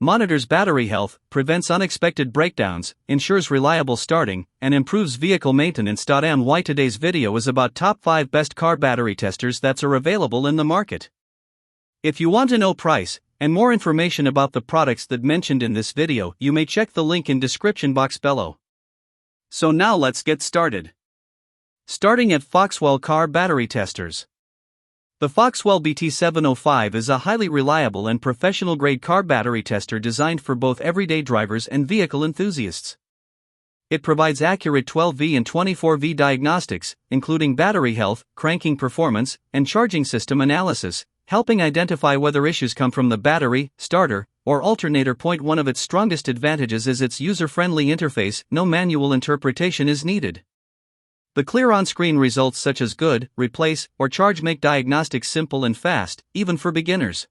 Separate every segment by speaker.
Speaker 1: monitors battery health, prevents unexpected breakdowns, ensures reliable starting, and improves vehicle maintenance. Why today's video is about top 5 best car battery testers that are available in the market. If you want to know price and more information about the products that mentioned in this video, you may check the link in description box below. So now let's get started. Starting at Foxwell car battery testers. The Foxwell BT705 is a highly reliable and professional-grade car battery tester designed for both everyday drivers and vehicle enthusiasts. It provides accurate 12V and 24V diagnostics, including battery health, cranking performance, and charging system analysis, helping identify whether issues come from the battery, starter, or alternator point. One of its strongest advantages is its user-friendly interface. No manual interpretation is needed. The clear on-screen results such as good, replace, or charge make diagnostics simple and fast, even for beginners.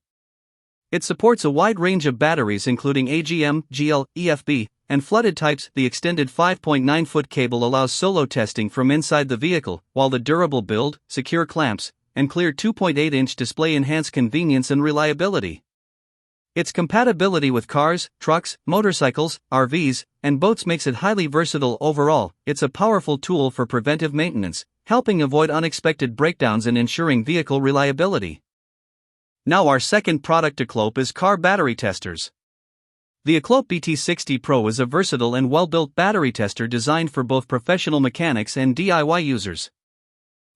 Speaker 1: It supports a wide range of batteries including AGM, GL, EFB, and flooded types. The extended 5.9-foot cable allows solo testing from inside the vehicle, while the durable build, secure clamps, and clear 2.8-inch display enhance convenience and reliability. Its compatibility with cars, trucks, motorcycles, RVs, and boats makes it highly versatile. Overall, it's a powerful tool for preventive maintenance, helping avoid unexpected breakdowns and ensuring vehicle reliability. Now our second product, Acclope, is car battery testers. The Acclope BT60 Pro is a versatile and well-built battery tester designed for both professional mechanics and DIY users.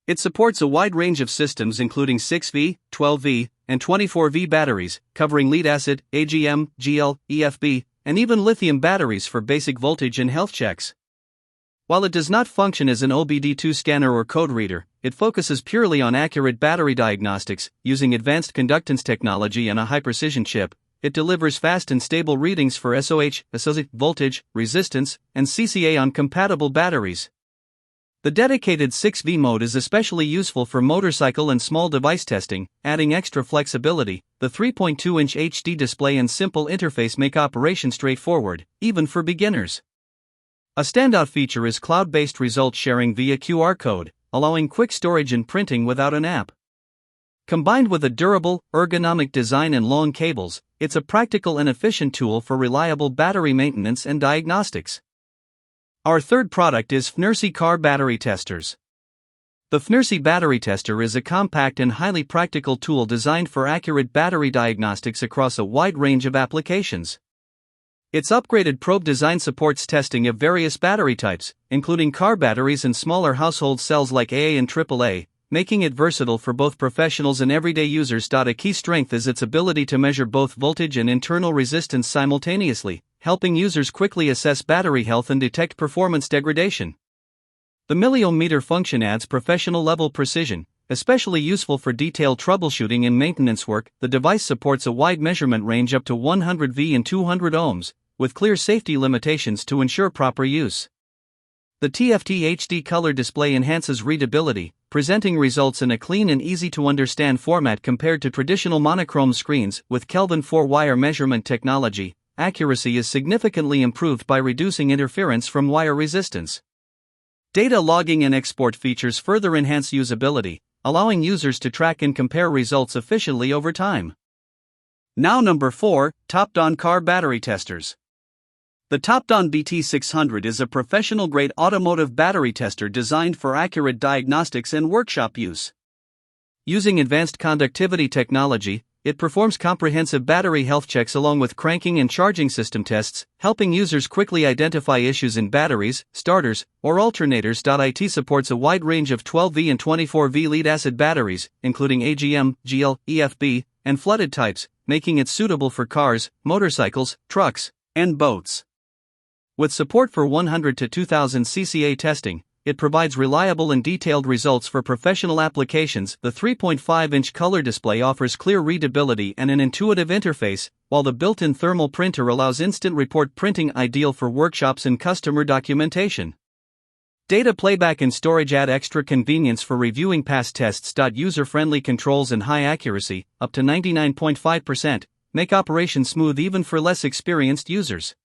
Speaker 1: It supports a wide range of systems including 6V, 12V, and 24V batteries, covering lead-acid, AGM, GL, EFB, and even lithium batteries for basic voltage and health checks. While it does not function as an OBD2 scanner or code reader, it focuses purely on accurate battery diagnostics. Using advanced conductance technology and a high-precision chip, it delivers fast and stable readings for SOH, associated voltage, resistance, and CCA on compatible batteries. The dedicated 6V mode is especially useful for motorcycle and small device testing, adding extra flexibility. The 3.2-inch HD display and simple interface make operation straightforward, even for beginners. A standout feature is cloud-based result sharing via QR code, allowing quick storage and printing without an app. Combined with a durable, ergonomic design and long cables, it's a practical and efficient tool for reliable battery maintenance and diagnostics. Our third product is FNIRSI car battery testers. The FNIRSI battery tester is a compact and highly practical tool designed for accurate battery diagnostics across a wide range of applications. Its upgraded probe design supports testing of various battery types, including car batteries and smaller household cells like AA and AAA, making it versatile for both professionals and everyday users. A key strength is its ability to measure both voltage and internal resistance simultaneously, helping users quickly assess battery health and detect performance degradation. The milliohm meter function adds professional-level precision, especially useful for detailed troubleshooting and maintenance work. The device supports a wide measurement range up to 100V and 200 ohms, with clear safety limitations to ensure proper use. The TFT HD color display enhances readability, presenting results in a clean and easy-to-understand format compared to traditional monochrome screens. With Kelvin 4-wire measurement technology, accuracy is significantly improved by reducing interference from wire resistance. Data logging and export features further enhance usability, allowing users to track and compare results efficiently over time. Now number 4, TOPDON car battery testers. The TOPDON BT600 is a professional-grade automotive battery tester designed for accurate diagnostics and workshop use. Using advanced conductivity technology, it performs comprehensive battery health checks along with cranking and charging system tests, helping users quickly identify issues in batteries, starters, or alternators. It supports a wide range of 12V and 24V lead-acid batteries, including AGM, GL, EFB, and flooded types, making it suitable for cars, motorcycles, trucks, and boats. With support for 100 to 2000 CCA testing, it provides reliable and detailed results for professional applications. The 3.5-inch color display offers clear readability and an intuitive interface, while the built-in thermal printer allows instant report printing, ideal for workshops and customer documentation. Data playback and storage add extra convenience for reviewing past tests. User-friendly controls and high accuracy, up to 99.5%, make operation smooth even for less experienced users.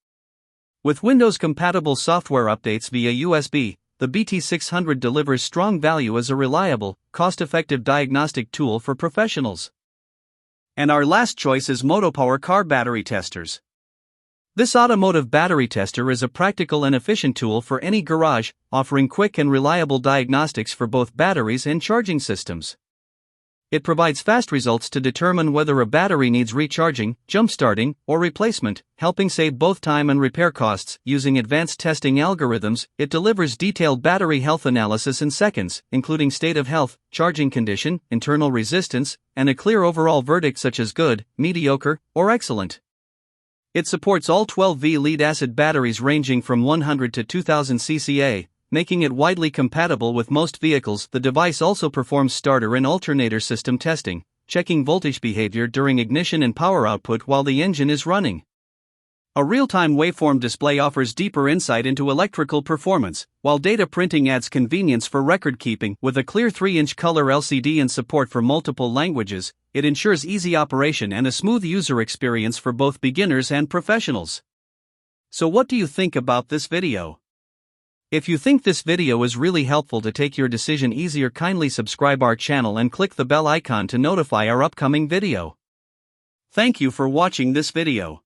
Speaker 1: With Windows-compatible software updates via USB, the BT600 delivers strong value as a reliable, cost-effective diagnostic tool for professionals. And our last choice is Motopower car battery testers. This automotive battery tester is a practical and efficient tool for any garage, offering quick and reliable diagnostics for both batteries and charging systems. It provides fast results to determine whether a battery needs recharging, jump-starting, or replacement, helping save both time and repair costs. Using advanced testing algorithms, it delivers detailed battery health analysis in seconds, including state of health, charging condition, internal resistance, and a clear overall verdict such as good, mediocre, or excellent. It supports all 12V lead-acid batteries ranging from 100 to 2000 cca, making it widely compatible with most vehicles. The device also performs starter and alternator system testing, checking voltage behavior during ignition and power output while the engine is running. A real-time waveform display offers deeper insight into electrical performance, while data printing adds convenience for record-keeping. With a clear 3-inch color LCD and support for multiple languages, it ensures easy operation and a smooth user experience for both beginners and professionals. So what do you think about this video? If you think this video is really helpful to take your decision easier, kindly subscribe our channel and click the bell icon to notify our upcoming video. Thank you for watching this video.